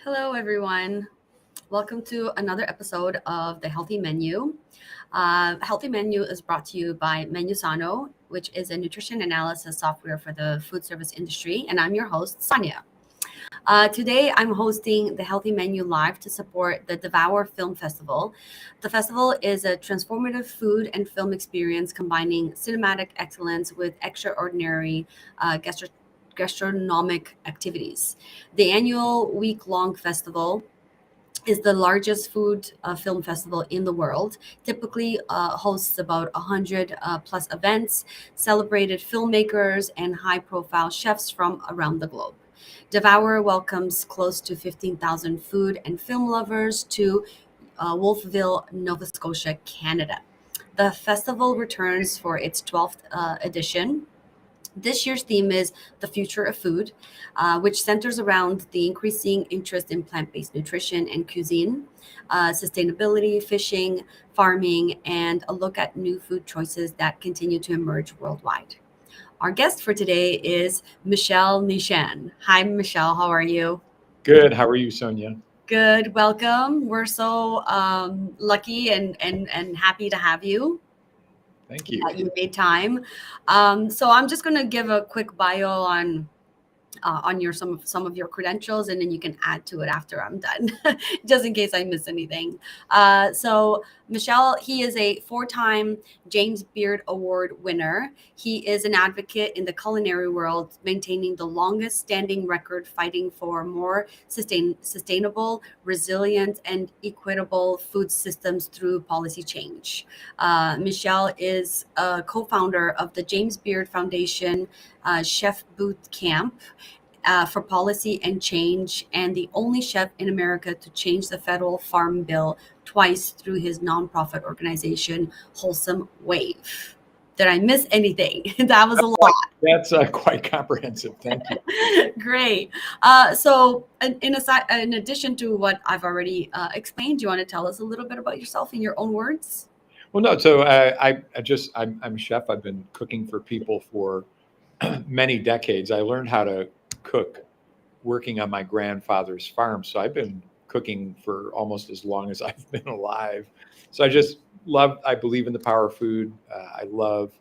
Hello, everyone. Welcome to another episode of the Healthy Menu. Healthy Menu is brought to you by Menusano, which is a nutrition analysis software for the food service industry, and I'm your host, Sonia. Today, I'm hosting the Healthy Menu live to support the Devour Film Festival. The festival is a transformative food and film experience combining cinematic excellence with extraordinary gastronomic activities. The annual week-long festival is the largest food film festival in the world. Typically hosts about 100 plus events, celebrated filmmakers, and high profile chefs from around the globe. Devour welcomes close to 15,000 food and film lovers to Wolfville, Nova Scotia, Canada. The festival returns for its 12th edition. This year's theme is the future of food, which centers around the increasing interest in plant based nutrition and cuisine, sustainability, fishing, farming, and a look at new food choices that continue to emerge worldwide. Our guest for today is Michel Nischan. Hi, Michelle. How are you? Good. How are you, Sonia? Good. Welcome. We're so lucky and happy to have you. Thank you. That you made time. So I'm just going to give a quick bio on your some of your credentials, and then you can add to it after I'm done, just in case I miss anything. So Michelle, he is a four-time James Beard Award winner. He is an advocate in the culinary world, maintaining the longest standing record, fighting for more sustainable, resilient, and equitable food systems through policy change. Michelle is a co-founder of the James Beard Foundation Chef Boot Camp for Policy and Change, and the only chef in America to change the federal farm bill twice through his nonprofit organization, Wholesome Wave. Did I miss anything? That was a lot. That's quite comprehensive. Thank you. Great. So, in addition to what I've already explained, do you want to tell us a little bit about yourself in your own words? Well, no. So I'm a chef. I've been cooking for people for many decades. I learned how to cook working on my grandfather's farm. So I've been cooking for almost as long as I've been alive. So I believe in the power of food. I love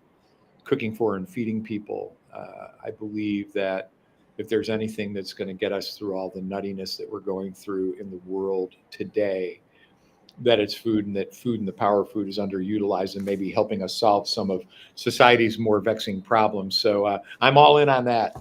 cooking for and feeding people. I believe that if there's anything that's going to get us through all the nuttiness that we're going through in the world today, that it's food, and that food and the power of food is underutilized and maybe helping us solve some of society's more vexing problems. So I'm all in on that.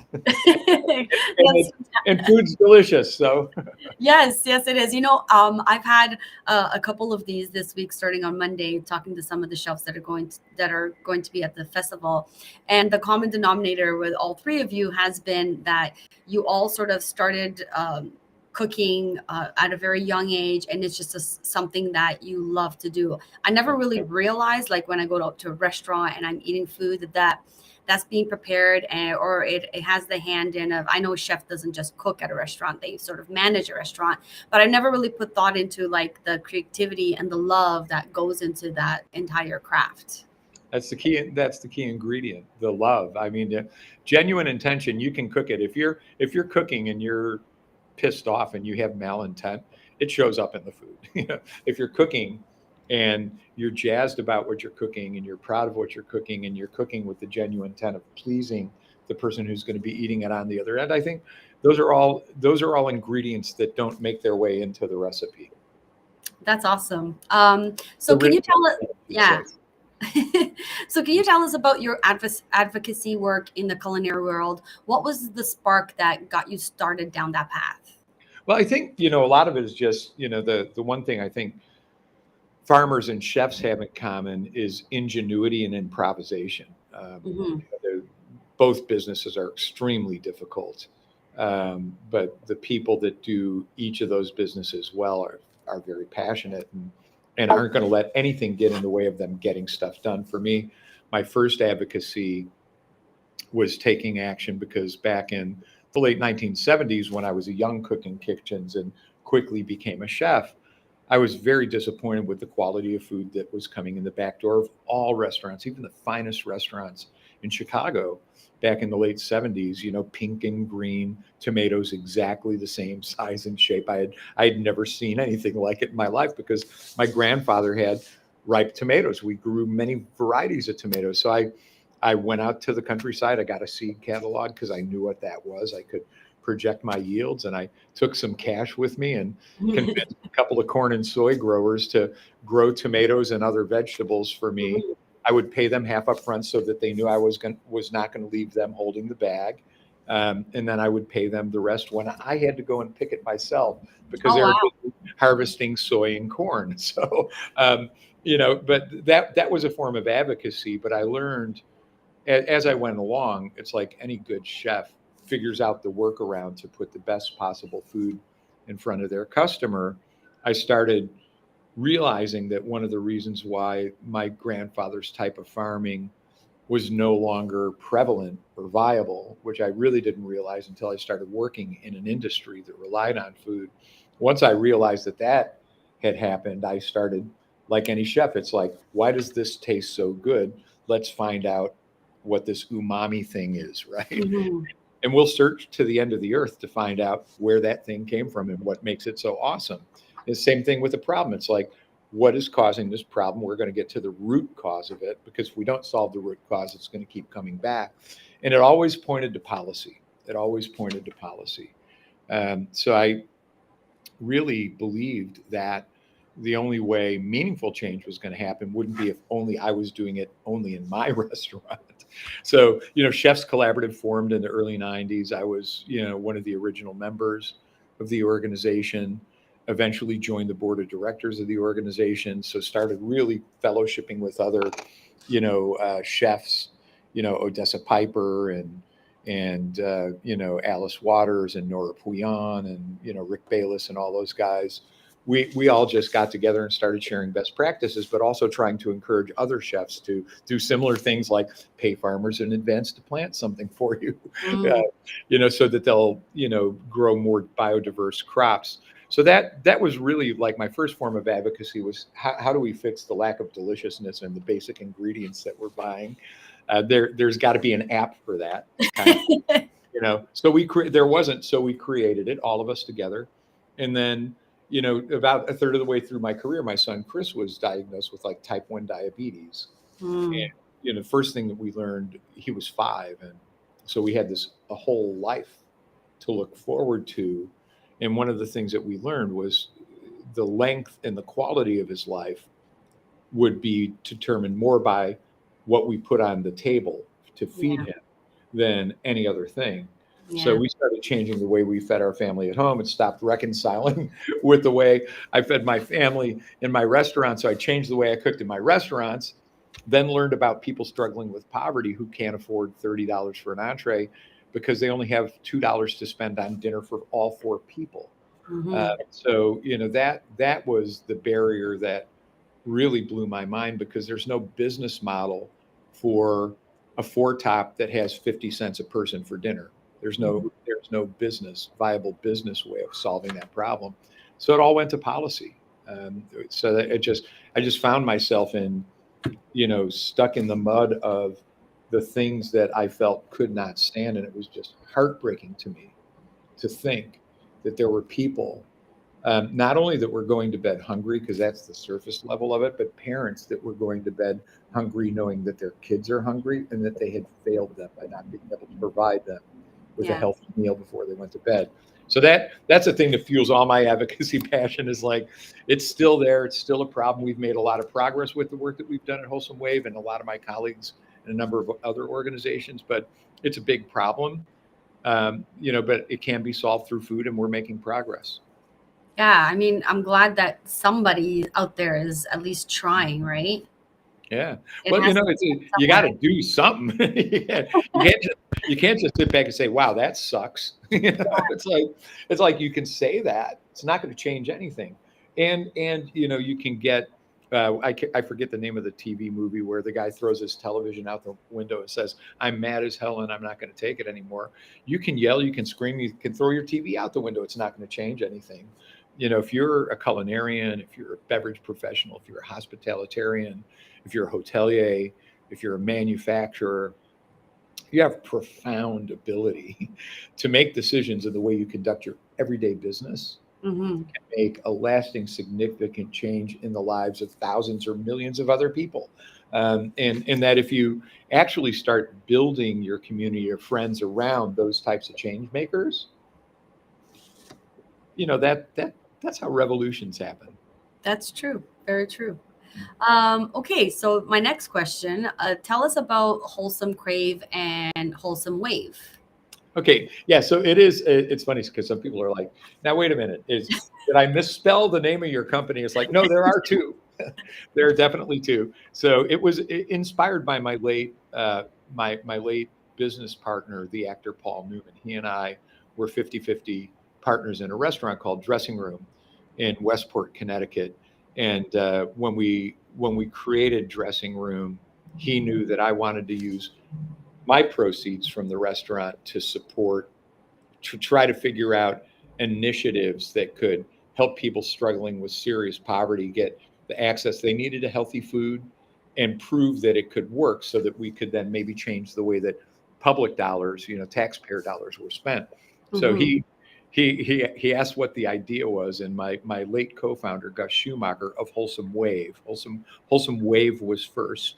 and food's delicious. So yes, it is. I've had a couple of these this week, starting on Monday, talking to some of the chefs that are going to be at the festival, and the common denominator with all three of you has been that you all sort of started cooking at a very young age, and it's just something that you love to do. I never really realized, like when I go to a restaurant and I'm eating food, that's being prepared, or it has the hand in of, I know a chef doesn't just cook at a restaurant, they sort of manage a restaurant, but I never really put thought into like the creativity and the love that goes into that entire craft. that's the key. That's the key ingredient, the love. I mean, genuine intention. You can cook it. If you're cooking and you're pissed off and you have malintent, it shows up in the food. If you're cooking and you're jazzed about what you're cooking and you're proud of what you're cooking and you're cooking with the genuine intent of pleasing the person who's going to be eating it on the other end, I think those are all ingredients that don't make their way into the recipe. That's awesome. So can you tell us? Yeah. So can you tell us about your advocacy work in the culinary world? What was the spark that got you started down that path? Well, I think, a lot of it is just, the one thing I think farmers and chefs have in common is ingenuity and improvisation. Hmm. Both businesses are extremely difficult, but the people that do each of those businesses well are very passionate and aren't going to let anything get in the way of them getting stuff done. For me, my first advocacy was taking action because back in the late 1970s, when I was a young cook in kitchens and quickly became a chef, I was very disappointed with the quality of food that was coming in the back door of all restaurants, even the finest restaurants in Chicago back in the late 70s, pink and green tomatoes, exactly the same size and shape. I had never seen anything like it in my life because my grandfather had ripe tomatoes. We grew many varieties of tomatoes. So I went out to the countryside. I got a seed catalog because I knew what that was. I could project my yields, and I took some cash with me and convinced a couple of corn and soy growers to grow tomatoes and other vegetables for me. I would pay them half up front so that they knew I was not going to leave them holding the bag. And then I would pay them the rest when I had to go and pick it myself because Oh they wow. were harvesting soy and corn. So, but that was a form of advocacy. But I learned as I went along, it's like any good chef figures out the workaround to put the best possible food in front of their customer. I started realizing that one of the reasons why my grandfather's type of farming was no longer prevalent or viable, which I really didn't realize until I started working in an industry that relied on food. Once I realized that had happened, I started, like any chef, it's like, why does this taste so good? Let's find out what this umami thing is, right? Mhm. And we'll search to the end of the earth to find out where that thing came from and what makes it so awesome. The same thing with the problem. It's like, what is causing this problem? We're going to get to the root cause of it, because if we don't solve the root cause, it's going to keep coming back. And it always pointed to policy. It always pointed to policy. So I really believed that the only way meaningful change was going to happen wouldn't be if only I was doing it only in my restaurant. So, Chefs Collaborative formed in the early 90s. I was, one of the original members of the organization, eventually joined the board of directors of the organization. So started really fellowshipping with other, chefs, Odessa Piper and Alice Waters and Nora Pouillon and Rick Bayless and all those guys. We all just got together and started sharing best practices, but also trying to encourage other chefs to do similar things, like pay farmers in advance to plant something for you, Mm. so that they'll grow more biodiverse crops. So that was really like my first form of advocacy, was how do we fix the lack of deliciousness in the basic ingredients that we're buying. There's got to be an app for that kind of, so there wasn't, so we created it, all of us together. And then, about a third of the way through my career, my son Chris was diagnosed with like type 1 diabetes. Mm. And first thing that we learned, he was 5, and so we had a whole life to look forward to. And one of the things that we learned was the length and the quality of his life would be determined more by what we put on the table to feed Yeah. him than any other thing. So Yeah. we started changing the way we fed our family at home and stopped reconciling with the way I fed my family in my restaurant. So I changed the way I cooked in my restaurants, then learned about people struggling with poverty who can't afford $30 for an entree because they only have $2 to spend on dinner for all 4 people. Hmm. So that was the barrier that really blew my mind, because there's no business model for a 4-top that has 50 cents a person for dinner. There's no viable business way of solving that problem. So it all went to policy. So that I just found myself stuck in the mud of the things that I felt could not stand. And it was just heartbreaking to me to think that there were people, not only that were going to bed hungry, because that's the surface level of it, but parents that were going to bed hungry knowing that their kids are hungry and that they had failed them by not being able to provide them with a Yeah. healthy meal before they went to bed. So that's the thing that fuels all my advocacy passion, is like, it's still there. It's still a problem. We've made a lot of progress with the work that we've done at Wholesome Wave and a lot of my colleagues and a number of other organizations, but it's a big problem. But it can be solved through food, and we're making progress. Yeah. I mean, I'm glad that somebody out there is at least trying, right? Yeah. It Well, has to you start got somewhere. to do something. You can't just sit back and say, "Wow, that sucks." It's like you can say that. It's not going to change anything. And you can get. I forget the name of the TV movie where the guy throws his television out the window and says, "I'm mad as hell and I'm not going to take it anymore." You can yell, you can scream, you can throw your TV out the window. It's not going to change anything. If you're a culinarian, if you're a beverage professional, if you're a hospitalitarian, if you're a hotelier, if you're a manufacturer, you have profound ability to make decisions in the way you conduct your everyday business, Hmm. make a lasting, significant change in the lives of thousands or millions of other people. And that if you actually start building your community of friends around those types of change makers, that's how revolutions happen. That's true. Very true. Okay, so my next question, tell us about Wholesome Crave and Wholesome Wave. Okay, yeah. So it's funny because some people are like, now wait a minute, did I misspell the name of your company? It's like, no, there are two. There are definitely two. So it was inspired by my late business partner, the actor Paul Newman. He and I were 50-50 partners in a restaurant called Dressing Room in Westport, Connecticut. And when we created Dressing Room, he knew that I wanted to use my proceeds from the restaurant to try to figure out initiatives that could help people struggling with serious poverty get the access they needed to healthy food and prove that it could work so that we could then maybe change the way that public dollars, taxpayer dollars were spent. So Hmm. he asked what the idea was, and my late co-founder Gus Schumacher of Wholesome Wave was first.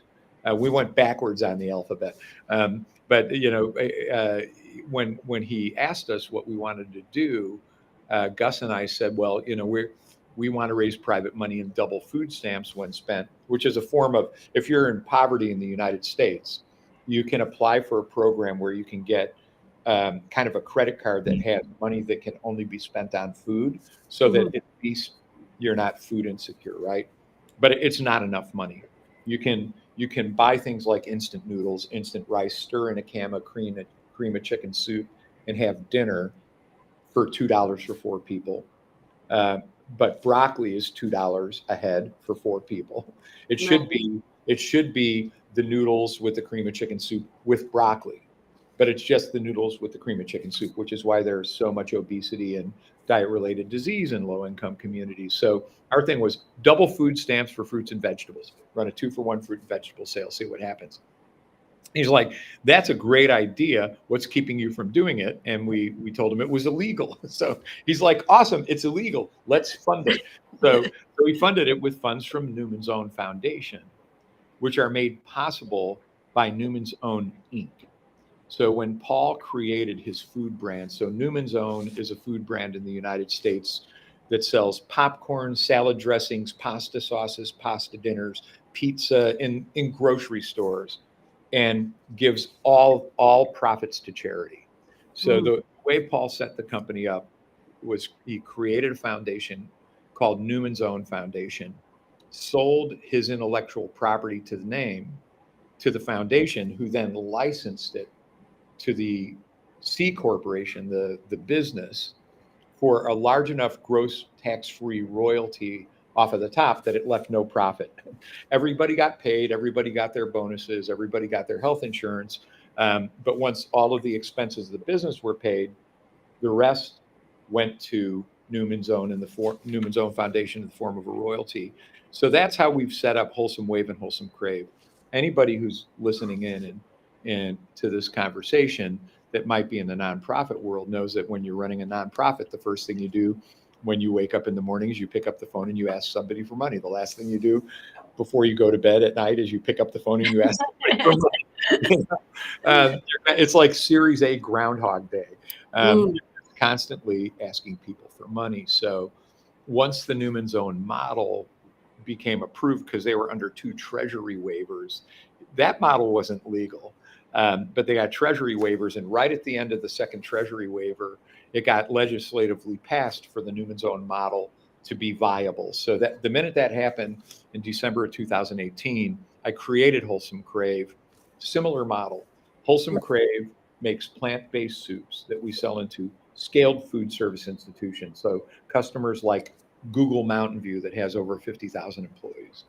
We went backwards on the alphabet. But when he asked us what we wanted to do, Gus and I said, well, we want to raise private money and double food stamps when spent, which is a form of, if you're in poverty in the United States, you can apply for a program where you can get kind of a credit card that has money that can only be spent on food, so that Hmm. at least you're not food insecure, right? But it's not enough money. You can buy things like instant noodles, instant rice, stir in a can of cream of chicken soup, and have dinner for $2 for four people. Uh, but broccoli is $2 a head for four people. It should Right. be it should be the noodles with the cream of chicken soup with broccoli, but it's just the noodles with the cream of chicken soup, which is why there's so much obesity and diet-related disease in low-income communities. So our thing was double food stamps for fruits and vegetables. Run a 2-for-1 fruit and vegetable sale, see what happens. He's like, that's a great idea. What's keeping you from doing it? And we told him it was illegal. So he's like, awesome, it's illegal. Let's fund it. So we funded it with funds from Newman's Own Foundation, which are made possible by Newman's Own Inc. So when Paul created his food brand, so Newman's Own is a food brand in the United States that sells popcorn, salad dressings, pasta sauces, pasta dinners, pizza in grocery stores, and gives all profits to charity. So Mm. the way Paul set the company up was he created a foundation called Newman's Own Foundation, sold his intellectual property to the name to the foundation, who then licensed it to the C corporation, the business, for a large enough gross tax-free royalty off of the top that it left no profit. Everybody got paid, everybody got their bonuses, everybody got their health insurance. But once all of the expenses of the business were paid, the rest went to Newman's Own Foundation in the form of a royalty. So that's how we've set up Wholesome Wave and Wholesome Crave. Anybody who's listening in and to this conversation that might be in the nonprofit world knows that when you're running a nonprofit, the first thing you do when you wake up in the morning is you pick up the phone and you ask somebody for money. The last thing you do before you go to bed at night is you pick up the phone and you ask somebody for money. It's like Series A Groundhog Day. Mm. Constantly asking people for money. So once the Newman's Own model became approved, because they were under 2 treasury waivers, that model wasn't legal. But they got treasury waivers, and right at the end of the second treasury waiver, it got legislatively passed for the Newman's Own model to be viable. So that the minute that happened in December of 2018, I created Wholesome Crave, similar model. Wholesome Crave makes plant-based soups that we sell into scaled food service institutions. So customers like Google Mountain View, that has over 50,000 employees,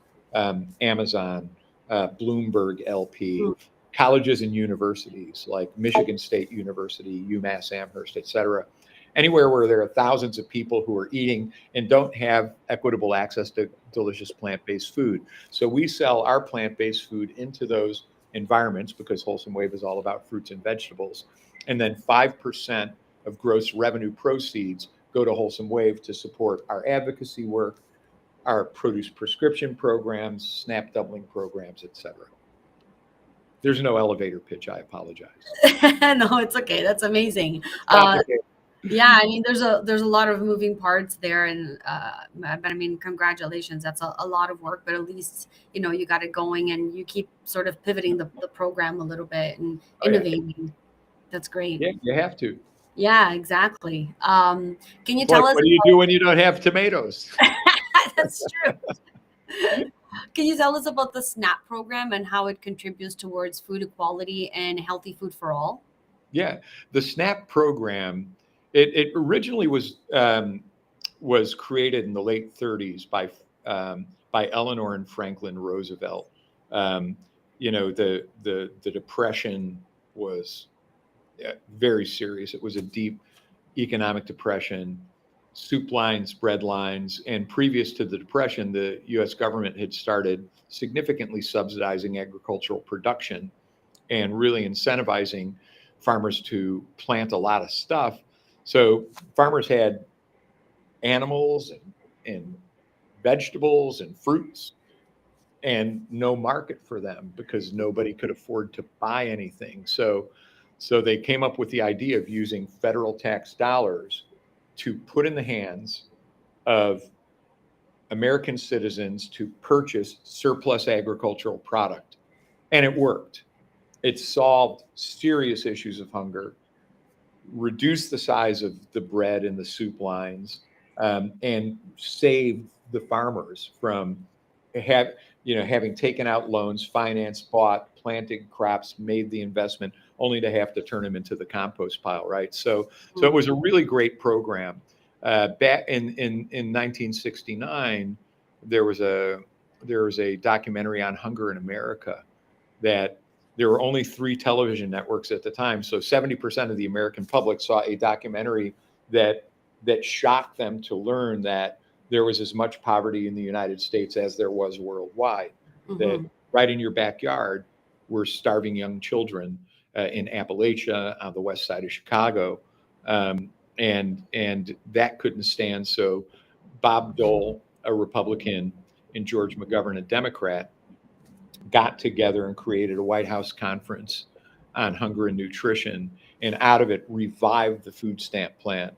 Amazon, Bloomberg LP, Mm. colleges and universities like Michigan State University, UMass Amherst, et cetera. Anywhere where there are thousands of people who are eating and don't have equitable access to delicious plant-based food. So we sell our plant-based food into those environments, because Wholesome Wave is all about fruits and vegetables. And then 5% of gross revenue proceeds go to Wholesome Wave to support our advocacy work, our produce prescription programs, SNAP doubling programs, et cetera. There's no elevator pitch. I apologize. No, it's okay. That's amazing. It's complicated. Yeah, I mean, there's a lot of moving parts there, and but I mean, congratulations. That's a lot of work, but at least you got it going, and you keep sort of pivoting the program a little bit and Oh, yeah. innovating. That's great. Yeah, you have to. Yeah, exactly. Can you It's tell like, us what do you do when you don't have tomatoes? That's true. Can you tell us about the SNAP program and how it contributes towards food equality and healthy food for all? Yeah, the SNAP program, it originally was created in the late 30s by Eleanor and Franklin Roosevelt. Um, the Depression was very serious. It was a deep economic depression, soup lines, bread lines, and previous to the Depression, the U.S. government had started significantly subsidizing agricultural production and really incentivizing farmers to plant a lot of stuff. So farmers had animals and vegetables and fruits and no market for them because nobody could afford to buy anything. So they came up with the idea of using federal tax dollars to put in the hands of American citizens to purchase surplus agricultural product. And it worked. It solved serious issues of hunger, reduced the size of the bread and the soup lines, and saved the farmers from having taken out loans, financed, bought, planted crops, made the investment, only to have to turn them into the compost pile, right? So it was a really great program. Back in 1969, there was a documentary on hunger in America that there were only 3 television networks at the time. So 70% of the American public saw a documentary that shocked them to learn that there was as much poverty in the United States as there was worldwide. Mm-hmm. That right in your backyard were starving young children in Appalachia on the west side of Chicago. And that couldn't stand. So Bob Dole, a Republican, and George McGovern, a Democrat, got together and created a White House conference on hunger and nutrition, and out of it revived the food stamp plan.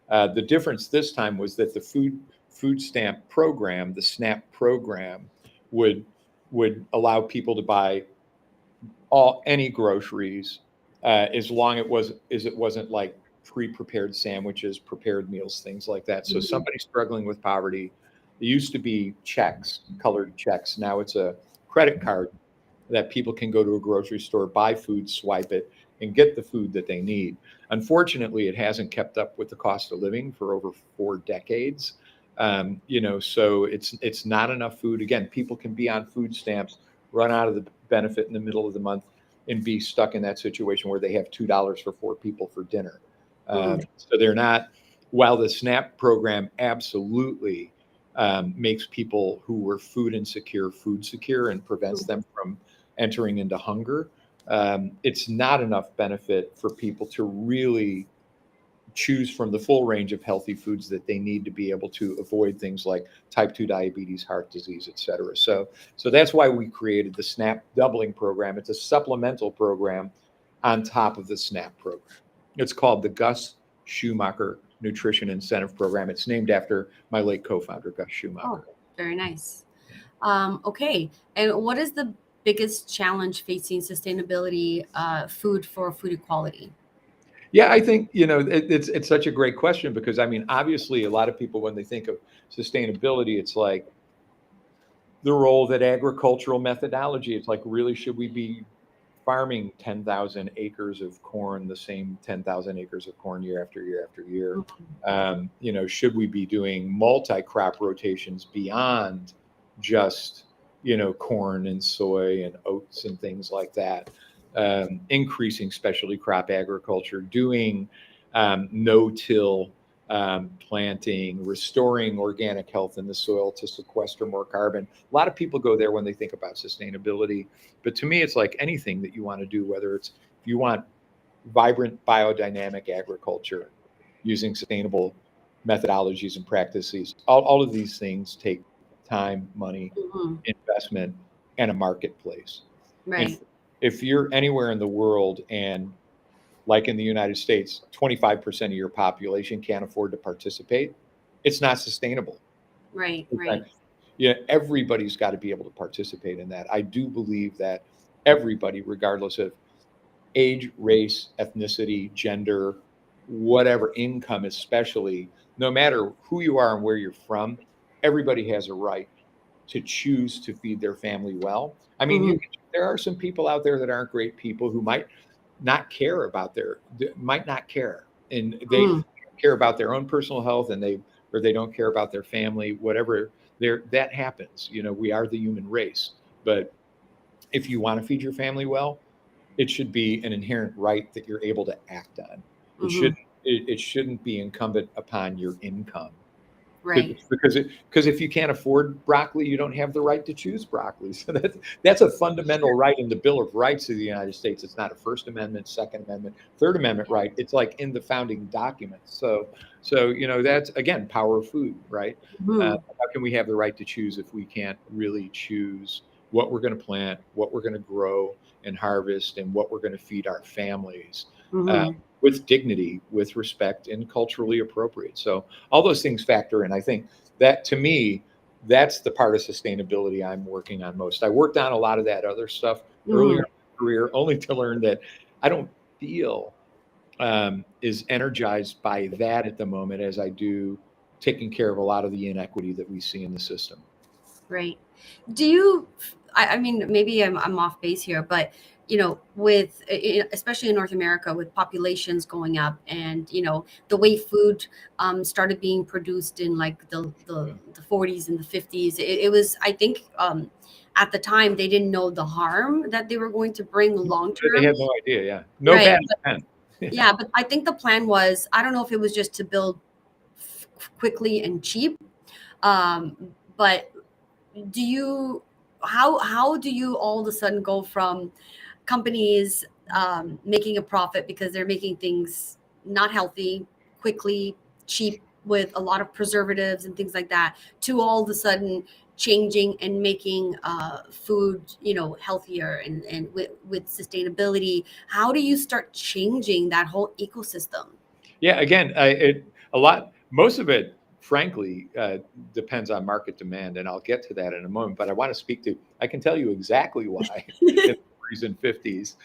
The difference this time was that the food stamp program, the SNAP program, would allow people to buy any groceries as long as it wasn't like pre-prepared sandwiches, prepared meals, things like that. So somebody struggling with poverty, it used to be checks, colored checks. Now it's a credit card that people can go to a grocery store, buy food, swipe it, and get the food that they need. Unfortunately, it hasn't kept up with the cost of living for over 4 decades. So it's not enough food. Again, people can be on food stamps, run out of the benefit in the middle of the month, and be stuck in that situation where they have $2 for 4 people for dinner. So they're not. While the SNAP program absolutely makes people who were food secure and prevents them from entering into hunger, it's not enough benefit for people to really choose from the full range of healthy foods that they need to be able to avoid things like type 2 diabetes, heart disease, et cetera. So that's why we created the SNAP doubling program. It's a supplemental program on top of the SNAP program. It's called the Gus Schumacher Nutrition Incentive Program. It's named after my late co-founder, Gus Schumacher. Oh, very nice. Okay. And what is the biggest challenge facing sustainability food for food equality? Yeah, I think, it's such a great question because, I mean, obviously a lot of people, when they think of sustainability, it's like the role that agricultural methodology, it's like, really, should we be farming 10,000 acres of corn, the same 10,000 acres of corn year after year after year? Should we be doing multi-crop rotations beyond just, corn and soy and oats and things like that? Increasing specialty crop agriculture, doing no-till planting, restoring organic health in the soil to sequester more carbon. A lot of people go there when they think about sustainability. But to me, it's like anything that you want to do, whether it's if you want vibrant biodynamic agriculture using sustainable methodologies and practices, all of these things take time, money, Hmm. investment, and a marketplace. And Right. if you're anywhere in the world and like in the United States, 25% of your population can't afford to participate, it's not sustainable. Right. In Right. fact, yeah, everybody's got to be able to participate in that. I do believe that everybody, regardless of age, race, ethnicity, gender, whatever, income, especially, no matter who you are and where you're from, everybody has a right to choose to feed their family well. I mean, Hmm. there are some people out there that aren't great people who not care about might not care, and they Hmm. care about their own personal health, and they don't care about their family, whatever. There that happens. We are the human race, but if you want to feed your family well, it should be an inherent right that you're able to act on. It Hmm. shouldn't it shouldn't be incumbent upon your income. Right. Because if you can't afford broccoli, you don't have the right to choose broccoli. So that's a fundamental right in the Bill of Rights of the United States. It's not a First Amendment, Second Amendment, Third Amendment right. It's like in the founding documents. So that's again power of food, right? Hmm. How can we have the right to choose if we can't really choose what we're going to plant, what we're going to grow and harvest, and what we're going to feed our families? Uh, Hmm. with dignity, with respect, and culturally appropriate. So all those things factor in. I think that to me, that's the part of sustainability I'm working on most. I worked on a lot of that other stuff earlier in Hmm. my career, only to learn that I don't feel as energized by that at the moment as I do taking care of a lot of the inequity that we see in the system. Right. Do you, I mean, maybe I'm off base here, but with especially in North America, with populations going up, and the way food started being produced in like the 40s and the 50s, it was, I think, at the time they didn't know the harm that they were going to bring long They term. had no idea. Yeah, no Right. bad intent. Yeah, but I think the plan was, I don't know if it was just to build quickly and cheap, but do you how do you all of a sudden go from companies making a profit because they're making things not healthy, quickly, cheap, with a lot of preservatives and things like that, to all of a sudden changing and making food healthier and with sustainability? How do you start changing that whole ecosystem? Yeah, again, a lot, most of it, frankly, depends on market demand, and I'll get to that in a moment. But I want to speak to, I can tell you exactly why in the 40s and 50s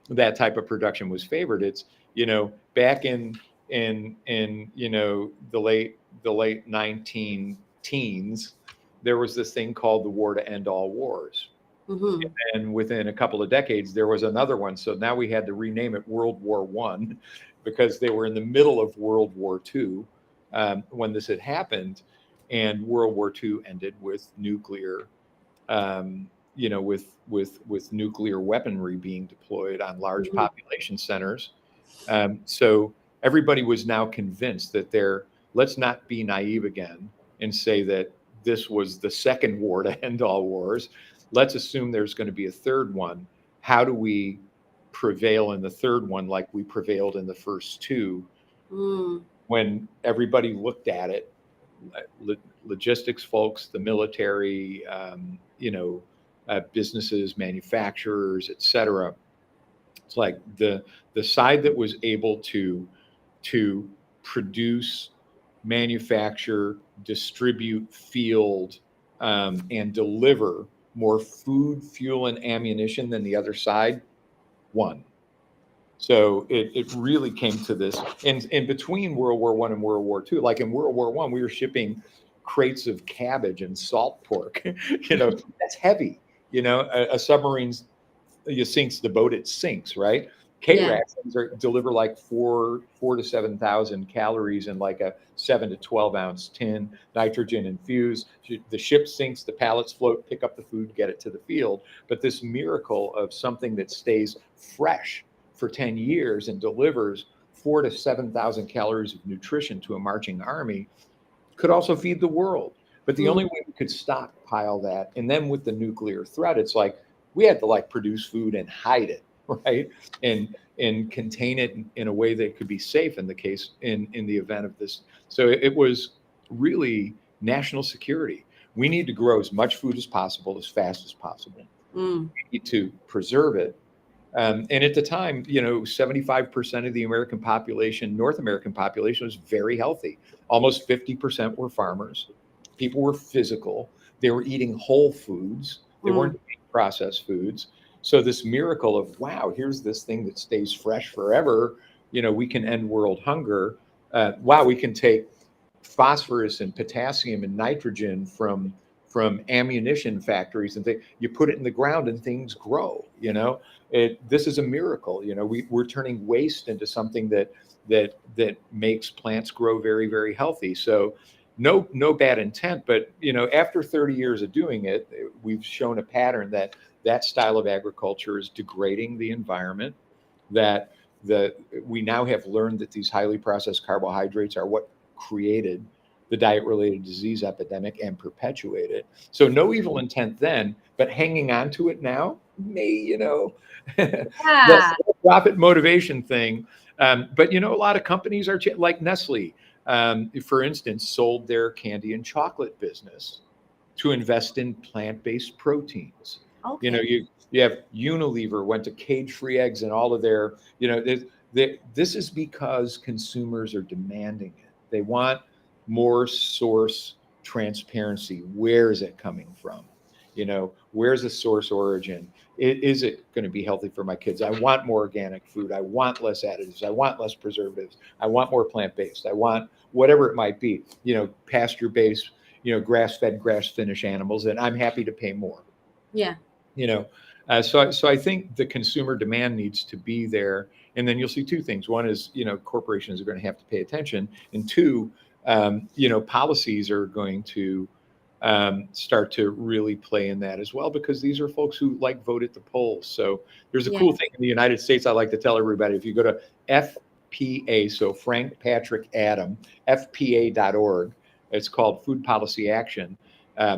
that type of production was favored. It's back in the late 19 teens, there was this thing called the war to end all wars, Hmm. and within a couple of decades there was another one. So now we had to rename it World War One because they were in the middle of World War Two when this had happened, and World War Two ended with nuclear. With nuclear weaponry being deployed on large Hmm. population centers. So everybody was now convinced that let's not be naive again and say that this was the second war to end all wars. Let's assume there's going to be a third one. How do we prevail in the third one like we prevailed in the first two? Mm. When everybody looked at it, logistics folks, the military, businesses, manufacturers, et cetera. It's like the side that was able to produce, manufacture, distribute, field, and deliver more food, fuel, and ammunition than the other side won. So it really came to this. And in between World War One and World War Two, like in World War One, we were shipping crates of cabbage and salt pork. That's heavy. A submarine's you sinks the boat, it sinks, right? K Yeah. rations deliver like four to 7,000 calories in like a 7 to 12 ounce tin, nitrogen infused. The ship sinks, the pallets float, pick up the food, get it to the field. But this miracle of something that stays fresh for 10 years and delivers 4 to 7,000 calories of nutrition to a marching army could also feed the world. But the Mm, only way we could stockpile that, and then with the nuclear threat, it's like we had to like produce food and hide it, right? And contain it in a way that could be safe in the case in the event of this. So it was really national security. We need to grow as much food as possible, as fast as possible. mm, We need to preserve it. And at the time, 75% of the American population, North American population, was very healthy. Almost 50% were farmers. People were physical. They were eating whole foods. They weren't mm. eating processed foods. So this miracle of, wow, here's this thing that stays fresh forever. We can end world hunger. Wow, we can take phosphorus and potassium and nitrogen from ammunition factories and you put it in the ground and things grow. This is a miracle. We're turning waste into something that makes plants grow very, very healthy. So no bad intent, but after 30 years of doing it, we've shown a pattern that style of agriculture is degrading the environment, that we now have learned that these highly processed carbohydrates are what created the diet related disease epidemic and perpetuate it. So no evil intent then, but hanging on to it now may, the Yeah. profit motivation thing. But a lot of companies are like Nestle, for instance, sold their candy and chocolate business to invest in plant-based proteins. Okay. You have Unilever went to cage-free eggs and all of their, this is because consumers are demanding it. They want more source transparency. Where is it coming from? Where's the source origin? Is it going to be healthy for my kids? I want more organic food. I want less additives. I want less preservatives. I want more plant-based. I want whatever it might be, pasture-based, grass-fed, grass-finished animals, and I'm happy to pay more. Yeah. you know so I think the consumer demand needs to be there, and then you'll see two things. One is, corporations are going to have to pay attention, and two, policies are going to start to really play in that as well, because these are folks who like vote at the polls. So there's a Yeah. cool thing in the United States I like to tell everybody. If you go to FPA, so Frank Patrick Adam, FPA.org, it's called Food Policy Action.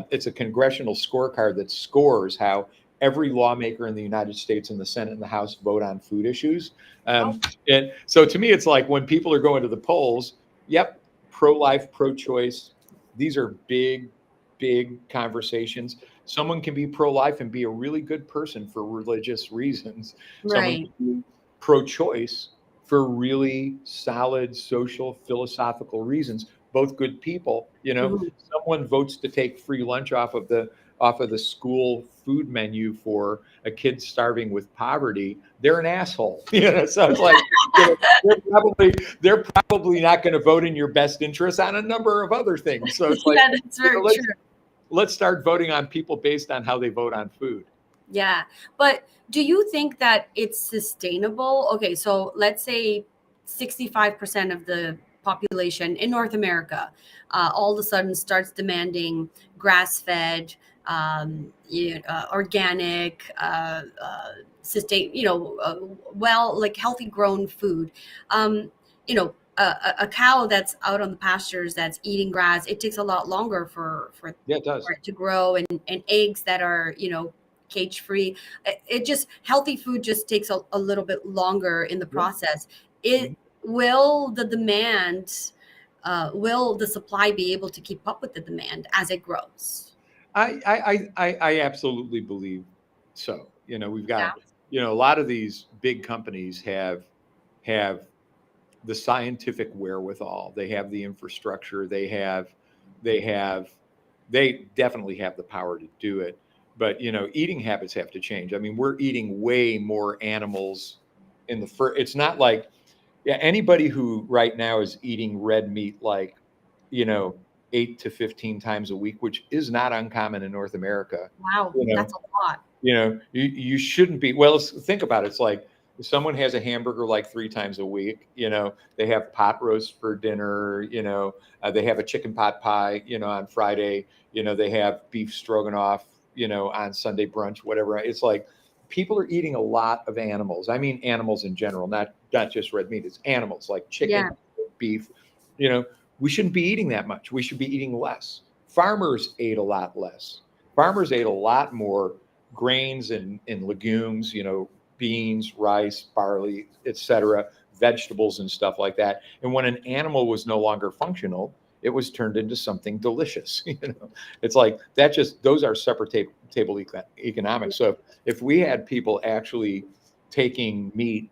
It's a congressional scorecard that scores how every lawmaker in the United States in the Senate and the House vote on food issues. Oh, And so to me, it's like when people are going to the polls, yep, pro-life, pro-choice, these are big, big conversations. Someone can be pro-life and be a really good person for religious reasons. Someone right. can be pro-choice for really solid social, philosophical reasons. Both good people. Mhm. Someone votes to take free lunch off of the school food menu for a kid starving with poverty. They're an asshole. So it's like, they're probably not going to vote in your best interest on a number of other things. So it's like, Yeah, that's very let's true. let's start voting on people based on how they vote on food. Yeah. But do you think that it's sustainable? Okay, so let's say 65% of the population in North America all of a sudden starts demanding grass fed, organic, sustain, well, like healthy grown food. A cow that's out on the pastures that's eating grass, it takes a lot longer Yeah, it does. for it to grow, and eggs that are cage free. It just healthy food just takes a little bit longer in the Yeah. process. It will the demand will the supply be able to keep up with the demand as it grows? I absolutely believe so. We've Yeah. got, a lot of these big companies have the scientific wherewithal. They have the infrastructure. They have they definitely have the power to do it. But eating habits have to change. I mean, we're eating way more animals in the first. It's not like, yeah, anybody who right now is eating red meat like, you know 8 to 15 times a week, which is not uncommon in North America. Wow, you know that's a lot. you shouldn't be. Well, think about it. It's like if someone has a hamburger like 3 times a week, they have pot roast for dinner, they have a chicken pot pie, on Friday, they have beef stroganoff, on Sunday brunch, whatever. It's like people are eating a lot of animals. I mean, animals in general, not just red meat. It's animals like Yeah. chicken, beef. You know, we shouldn't be eating that much. We should be eating less. Farmers ate a lot less. Farmers ate a lot more grains and legumes. You know, beans, rice, barley, etc., vegetables and stuff like that. And when an animal was no longer functional, it was turned into something delicious. You know, it's like that. Just those are separate table economics. So if we had people actually taking meat,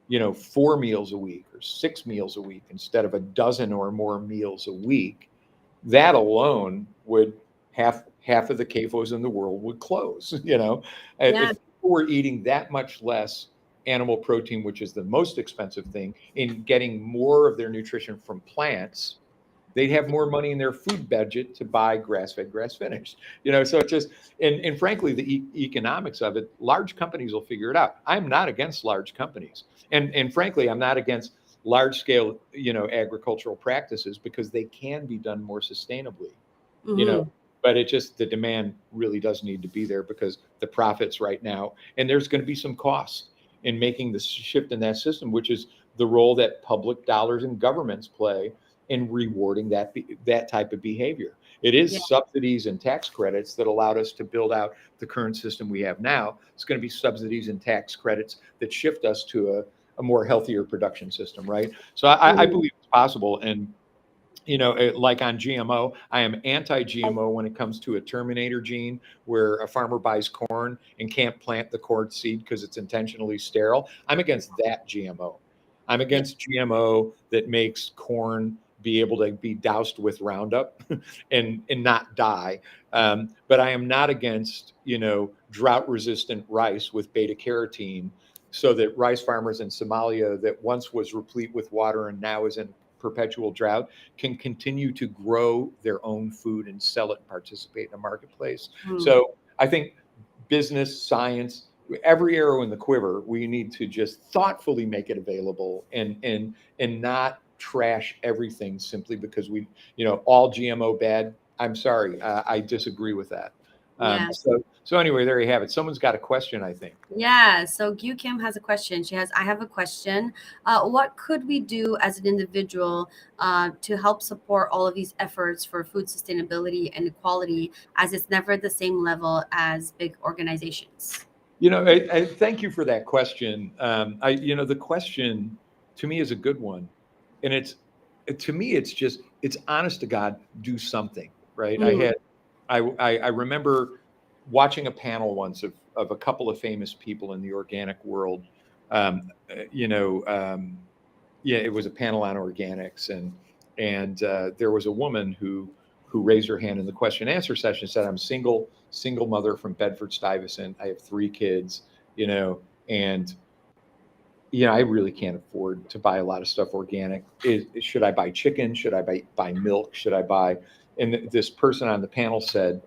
you know, 4 meals a week or 6 meals a week instead of a dozen or more meals a week, that alone would half of the CAFOs in the world would close. You know, Yeah. if people were eating that much less animal protein, which is the most expensive thing, in getting more of their nutrition from plants, they'd have more money in their food budget to buy grass-fed, grass-finished. You know, so it just and frankly, the economics of it, large companies will figure it out. I'm not against large companies, and frankly, I'm not against large-scale, you know, agricultural practices because they can be done more sustainably. You know, Hmm. but it just the demand really does need to be there because the profits right now, and there's going to be some costs in making the shift in that system, which is the role that public dollars and governments play in rewarding that type of behavior. It Yeah. is subsidies and tax credits that allowed us to build out the current system we have now. It's going to be subsidies and tax credits that shift us to a more healthier production system, right? So I Mhm. believe it's possible. And you know, like on GMO, I am anti-GMO when it comes to a terminator gene where a farmer buys corn and can't plant the corn seed because it's intentionally sterile. I'm against that GMO. I'm Yeah. against GMO that makes corn be able to be doused with Roundup and not die. But I am not against, you know, drought resistant rice with beta carotene so that rice farmers in Somalia that once was replete with water and now is in perpetual drought can continue to grow their own food and sell it and participate in a marketplace. Mm. So I think business, science, every arrow in the quiver, we need to just thoughtfully make it available and not trash everything simply because we, you know, all GMO bad. I'm sorry, I disagree with that. Yeah. So anyway, there you have it. Someone's got a question, I think. Yeah. So Gyu Kim has a question. She has, I have a question. What could we do as an individual to help support all of these efforts for food sustainability and equality, as it's never at the same level as big organizations? You know, I thank you for that question. You know, the question to me is a good one, and to me, it's just it's honest to God, do something, right? Mm. I remember watching a panel once of a couple of famous people in the organic world. You know, yeah, it was a panel on organics, and there was a woman who raised her hand in the question and answer session. Said, "I'm single mother from Bedford Stuyvesant. I have 3 kids, you know, and you know, I really can't afford to buy a lot of stuff organic. Should I buy chicken? Should I buy milk? Should I buy?" And this person on the panel said,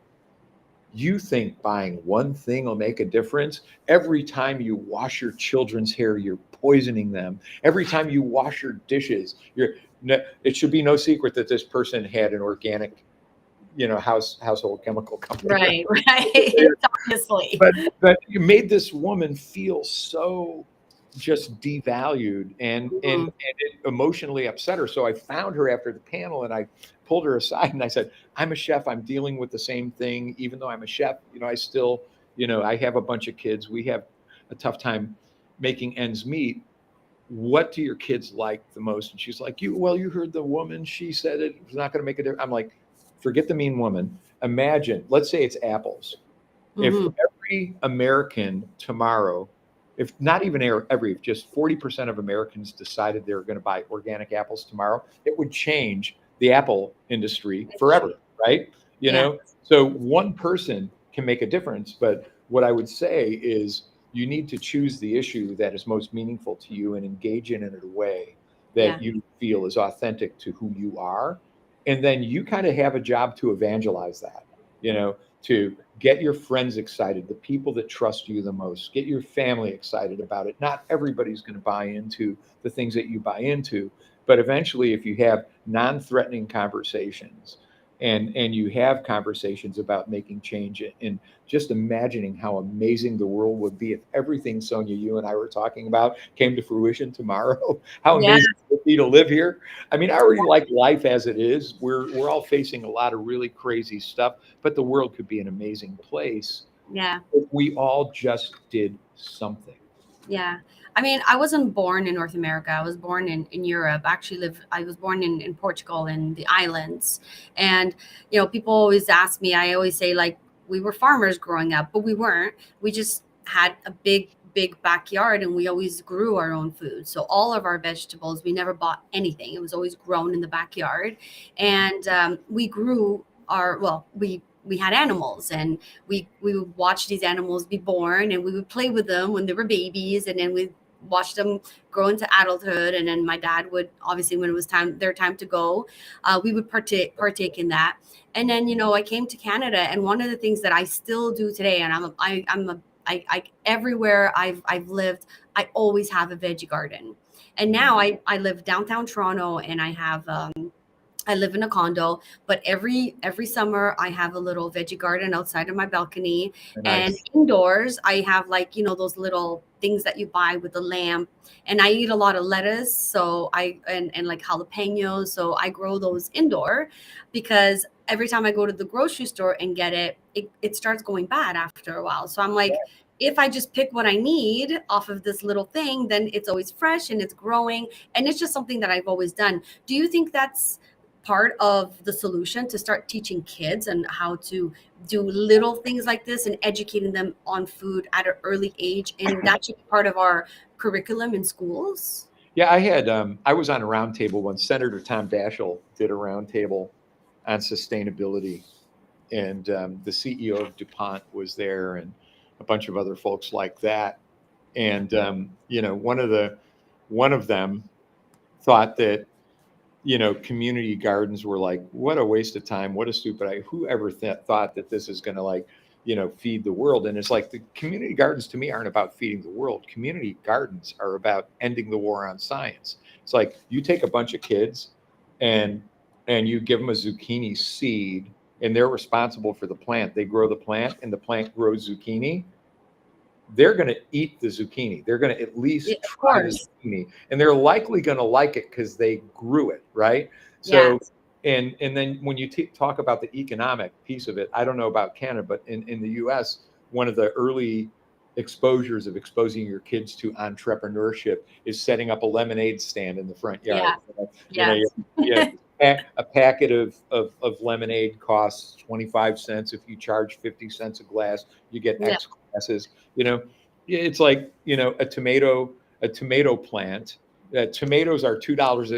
"You think buying one thing will make a difference? Every time you wash your children's hair, you're poisoning them. Every time you wash your dishes, you're." It should be no secret that this person had an organic, you know, household chemical company. Right. Right. Obviously. But you made this woman feel so just devalued and Mhm. it emotionally upset her. So I found her after the panel and I pulled her aside and I said, "I'm a chef. I'm dealing with the same thing. Even though I'm a chef, you know, I still, you know, I have a bunch of kids. We have a tough time making ends meet. What do your kids like the most?" And she's like, you heard the woman. She said it was not going to make a difference. I'm like, forget the mean woman. Imagine, let's say it's apples. If Mhm. every American tomorrow, if not even every, if just 40% of Americans decided they were going to buy organic apples tomorrow, it would change the apple industry forever, right? You Yeah. know, so one person can make a difference. But what I would say is you need to choose the issue that is most meaningful to you and engage in it in a way Yeah. that you feel is authentic to who you are. And then you kind of have a job to evangelize that, you know, to get your friends excited, the people that trust you the most, get your family excited about it. Not everybody's going to buy into the things that you buy into, but eventually, if you have non threatening conversations, and you have conversations about making change, and just imagining how amazing the world would be if everything, Sonia, you and I were talking about came to fruition tomorrow. How Yeah. amazing it would be to live here. I mean, I already like life as it is. We're all facing a lot of really crazy stuff, but the world could be an amazing place Yeah. if we all just did something. Yeah. I mean, I wasn't born in North America. I was born in Europe. I was born in Portugal and the islands. And, people always ask me, I always say, like, we were farmers growing up, but we weren't. We just had a big backyard and we always grew our own food. So all of our vegetables, we never bought anything. It was always grown in the backyard. And we grew we had animals, and we would watch these animals be born, and we would play with them when they were babies, and then we watch them grow into adulthood. And then my dad would, obviously, when it was their time to go, we would partake in that. And then, I came to Canada, and one of the things that I still do today, and I everywhere I've lived, I always have a veggie garden. And now I live downtown Toronto, and I live in a condo, but every summer I have a little veggie garden outside of my balcony, and Nice. indoors I have, like, those little things that you buy with the lamp. And I eat a lot of lettuce, so and like jalapenos, so I grow those indoor, because every time I go to the grocery store and get it starts going bad after a while. So I'm like, if I just pick what I need off of this little thing, then it's always fresh and it's growing, and it's just something that I've always done. Do you think that's part of the solution, to start teaching kids and how to do little things like this and educating them on food at an early age, and that should be part of our curriculum in schools? Yeah, I was on a roundtable when Senator Tom Daschle did a roundtable on sustainability, and the CEO of DuPont was there, and a bunch of other folks like that. And one of them thought that community gardens were like, what a waste of time, what a stupid idea. Whoever thought that this is going to, like, feed the world? And it's like, the community gardens to me aren't about feeding the world. Community gardens are about ending the war on science. It's like, you take a bunch of kids and you give them a zucchini seed, and they're responsible for the plant. They grow the plant, and the plant grows zucchini. They're going to eat the zucchini. They're going to at Yeah, least of try the course. zucchini, and they're likely going to like it because they grew it, right? Yeah. So, and then when you talk about the economic piece of it, I don't know about Canada, but in the U.S., one of the early exposures of exposing your kids to entrepreneurship is setting up a lemonade stand in the front yard. Yeah. You know, Yes. a packet of lemonade costs 25 cents. If you charge 50 cents a glass, you get Yeah. X glasses. You know, it's like, a tomato plant. Tomatoes are $2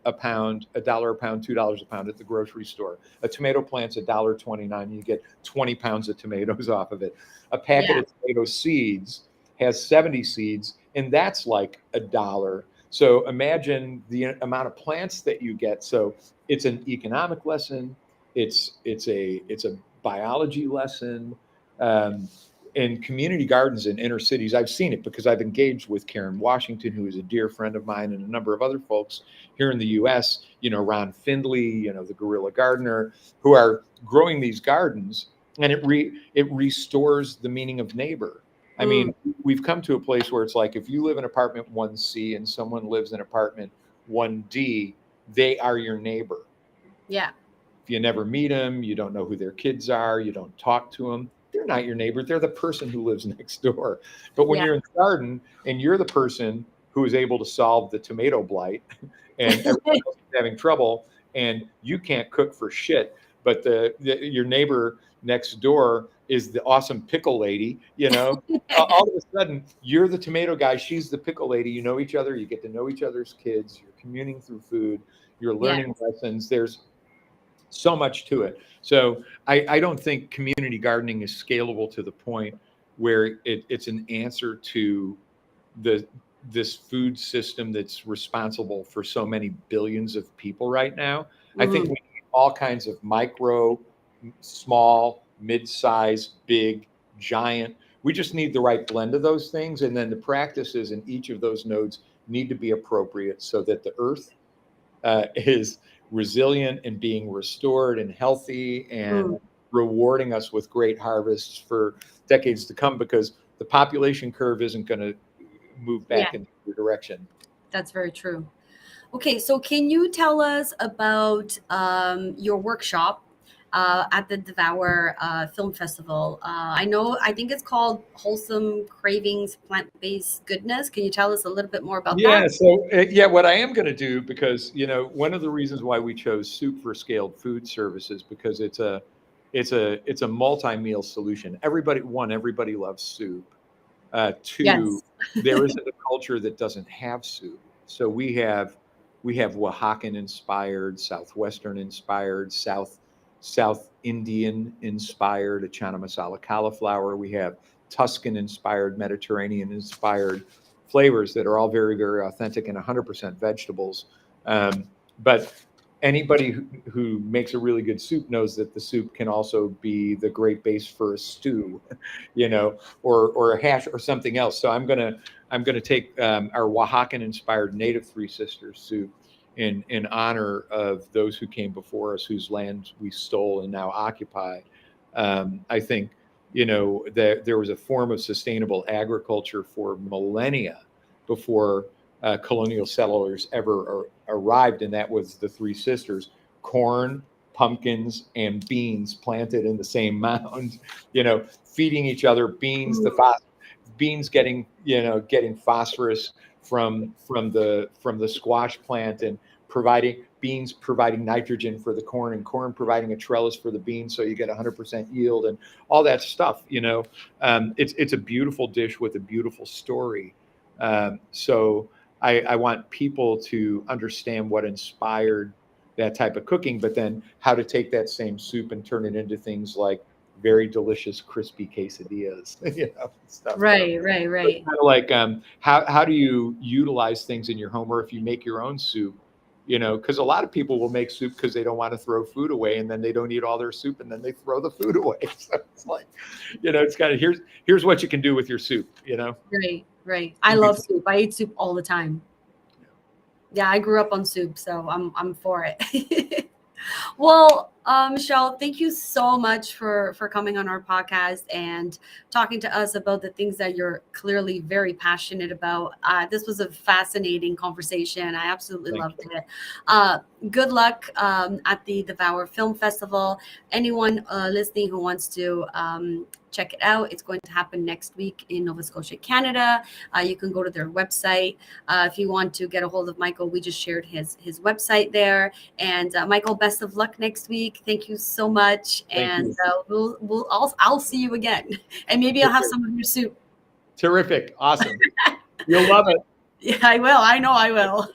a pound, $1 a pound, $2 a pound at the grocery store. A tomato plant's $1.29. You get 20 pounds of tomatoes off of it. A packet Yeah. of tomato seeds has 70 seeds, and that's like $1. So imagine the amount of plants that you get. So it's an economic lesson. It's a biology lesson. Um, in community gardens in inner cities, I've seen it because I've engaged with Karen Washington, who is a dear friend of mine, and a number of other folks here in the U.S. Ron Findley, the guerrilla gardener, who are growing these gardens, and it restores the meaning of neighbor. I Mm, mean, we've come to a place where it's like, if you live in apartment 1C and someone lives in apartment 1D, they are your neighbor. yeah. If you never meet them, you don't know who their kids are, you don't talk to them, they're not your neighbor. They're the person who lives next door. But when Yeah. you're in the garden and you're the person who is able to solve the tomato blight, and everyone else is having trouble, and you can't cook for shit, but your neighbor next door is the awesome pickle lady, all of a sudden you're the tomato guy, she's the pickle lady. You know each other, you get to know each other's kids, you're communing through food, you're Yeah. learning lessons. There's so much to it. So I don't think community gardening is scalable to the point where it's an answer to the this food system that's responsible for so many billions of people right now. I think we Mm, need all kinds of micro, small, mid-size, big, giant. We just need the right blend of those things, and then the practices in each of those nodes need to be appropriate so that the earth is resilient and being restored and healthy and Mm, rewarding us with great harvests for decades to come, because the population curve isn't going to move yeah, back in the direction. that's very true. Okay, so can you tell us about your workshop at the Devour Film Festival? I think it's called Wholesome Cravings Plant Based Goodness. Can you tell us a little bit more about that? Yeah, so yeah, what I am going to do, because one of the reasons why we chose soup for scaled food services, because it's a multi-meal solution. Everybody loves soup. Two, Yes. there isn't a culture that doesn't have soup. So we have Oaxacan inspired, Southwestern inspired, South Indian inspired, Chana masala cauliflower. We have Tuscan inspired, Mediterranean inspired flavors that are all very, very authentic and 100% vegetables. But anybody who makes a really good soup knows that the soup can also be the great base for a stew, or a hash or something else. So I'm gonna take our Oaxacan inspired native Three Sisters soup in honor of those who came before us, whose lands we stole and now occupy. I think that there was a form of sustainable agriculture for millennia before colonial settlers ever arrived, and that was the Three Sisters: corn, pumpkins, and beans planted in the same mound. Feeding each other beans, Mm, beans getting phosphorus from the squash plant, and providing nitrogen for the corn, and corn providing a trellis for the beans, so you get 100% yield and all that stuff. It's a beautiful dish with a beautiful story. So I want people to understand what inspired that type of cooking, but then how to take that same soup and turn it into things like very delicious crispy quesadillas, stuff. So right, right, it's right. kind of like, how do you utilize things in your home, or if you make your own soup, because a lot of people will make soup because they don't want to throw food away, and then they don't eat all their soup, and then they throw the food away. So it's like, it's kind of, here's what you can do with your soup. Right, right. I love soup. I eat soup all the time. Yeah, I grew up on soup, so I'm for it. Well, Michelle, thank you so much for coming on our podcast and talking to us about the things that you're clearly very passionate about. This was a fascinating conversation. I absolutely Thank loved you. it. Uh, Good luck at the Devour Film Festival. Anyone listening who wants to check it out, it's going to happen next week in Nova Scotia, Canada. You can go to their website. If you want to get a hold of Michael, we just shared his website there. And Michael, best of luck next week. Thank you so much, Thank and you. I'll see you again, and maybe I'll have some of your soup. Terrific. Awesome. You'll love it. Yeah, I will. I know I will.